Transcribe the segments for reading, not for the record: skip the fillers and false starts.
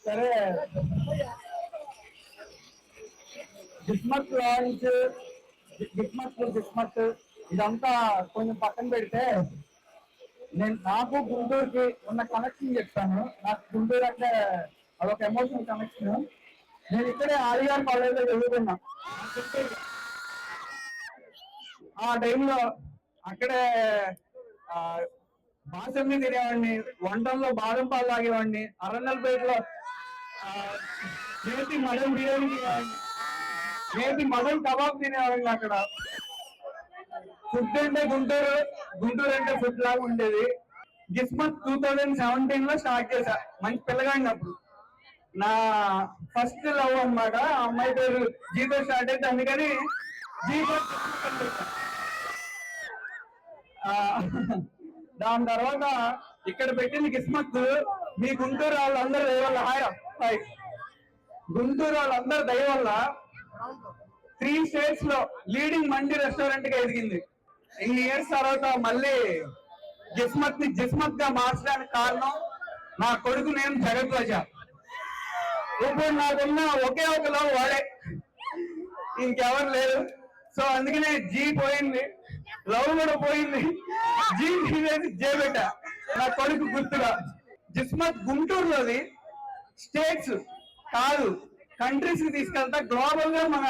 సరే, గిస్మత్ లాంచ్, గిస్మత్ ఇదంతా కొంచెం పక్కన పెడితే, నాకు గుంటూరుకి ఉన్న కనెక్షన్ చెప్తాను. నాకు గుంటూరు అంటే అదొక ఎమోషనల్ కనెక్షన్. నేను ఇక్కడే ఆర్ఆర్ కాలేజ్లో చదువుకున్నా. ఆ టైంలో అక్కడే బాసమ్మి తినేవాడిని, వంటల్లో బాదం పాలు తాగేవాడిని, అరణ్యలపేటలో నేతి మటన్ బిర్యానీ తినేవాడిని, నేతి మటన్ కబాబ్ తినేవాడిని. అక్కడ ఫుడ్ అంటే గుంటూరు అంటే ఫుడ్ లాగా ఉండేది. గిస్మత్ 2017 లో స్టార్ట్ చేశా, మంచి పిల్లగాడినప్పుడు. నా ఫస్ట్ లవ్ అన్నమాట. ఆ అమ్మాయి పేరు జీతో స్టార్ట్ అయితే, అందుకని జీతో. దాని తర్వాత ఇక్కడ పెట్టింది కిస్మత్. మీ గుంటూరు వాళ్ళందరూ దయ వల్ల, హాయ్, గుంటూరు వాళ్ళందరూ దయ వల్ల 3 స్టేట్స్ లో లీడింగ్ మండి రెస్టారెంట్ గా ఎదిగింది. ఇన్ని ఇయర్స్ తర్వాత మళ్ళీ జిస్మత్ గా మార్చడానికి కారణం నా కొడుకు నేను జగద్వజ. ఇప్పుడు నాకున్న ఒకే ఒక లవ్ వాడే, ఇంకెవరు లేరు. సో అందుకనే జీ పోయింది, లవ్ కూడా పోయింది. జీ తీసేసి జే పెట్టా నా కొడుకు గుర్తుగా. జిస్మత్ గుంటూరులోది స్టేట్స్ కాదు, కంట్రీస్ కి తీసుకెళ్తా. గ్లోబల్ గా మన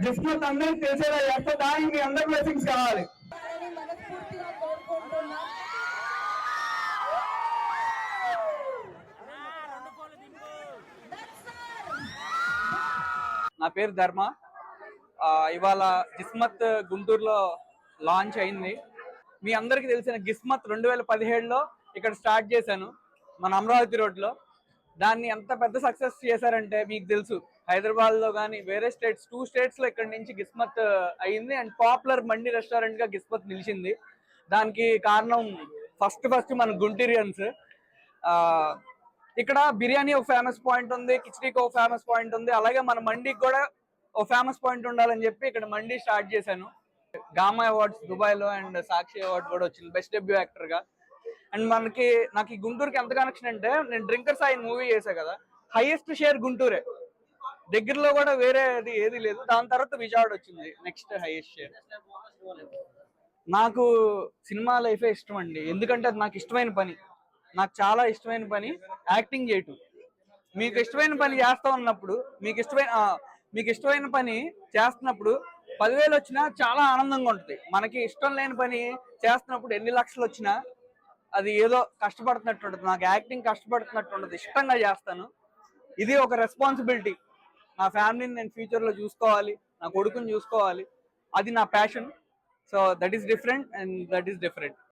జిస్మత్ అందరికి తెలిసేలా చేస్తా. దానికి మీ అందరి బ్లెస్సింగ్స్ కావాలి. నా పేరు ధర్మ. ఇవాళ గిస్మత్ గుంటూరులో లాంచ్ అయింది. మీ అందరికీ తెలిసిన గిస్మత్ 2017లో ఇక్కడ స్టార్ట్ చేశాను, మన అమరావతి రోడ్లో. దాన్ని ఎంత పెద్ద సక్సెస్ చేశారంటే మీకు తెలుసు, హైదరాబాద్లో కానీ వేరే స్టేట్స్ 2 స్టేట్స్లో ఇక్కడ నుంచి గిస్మత్ అయింది. అండ్ పాపులర్ మండి రెస్టారెంట్గా గిస్మత్ నిలిచింది. దానికి కారణం ఫస్ట్ మన గుంటూరియన్స్. ఇక్కడ బిర్యానీ ఒక ఫేమస్ పాయింట్ ఉంది, కిచడీకి ఒక ఫేమస్ పాయింట్ ఉంది, అలాగే మన మండికి కూడా ఒక ఫేమస్ పాయింట్ ఉండాలని చెప్పి ఇక్కడ మండి స్టార్ట్ చేశాను. గామా అవార్డ్స్ దుబాయ్లో అండ్ సాక్షి అవార్డు కూడా వచ్చింది బెస్ట్ డెబ్యూ యాక్టర్గా. అండ్ నాకు ఈ గుంటూరుకి ఎంత కనెక్షన్ అంటే, నేను డ్రింకర్ సాయి మూవీ చేశా కదా, హైయెస్ట్ షేర్ గుంటూరే, దగ్గరలో కూడా వేరేది ఏది లేదు. దాని తర్వాత విజయవాడ వచ్చింది నెక్స్ట్ హైయెస్ట్ షేర్. నాకు సినిమా లైఫే ఇష్టం అండి, ఎందుకంటే అది నాకు ఇష్టమైన పని. నాకు చాలా ఇష్టమైన పని యాక్టింగ్ చేయటం. మీకు ఇష్టమైన పని చేస్తా ఉన్నప్పుడు, మీకు ఇష్టమైన పని చేస్తున్నప్పుడు 10,000 వచ్చినా చాలా ఆనందంగా ఉంటుంది. మనకి ఇష్టం లేని పని చేస్తున్నప్పుడు ఎన్ని లక్షలు వచ్చినా అది ఏదో కష్టపడుతున్నట్టు ఉంటుంది. నాకు యాక్టింగ్ కష్టపడుతున్నట్టు ఉండదు, ఇష్టంగా చేస్తాను. ఇది ఒక రెస్పాన్సిబిలిటీ. నా ఫ్యామిలీని నేను ఫ్యూచర్లో చూసుకోవాలి, నా కొడుకుని చూసుకోవాలి, అది నా passion. So that is different and that is different.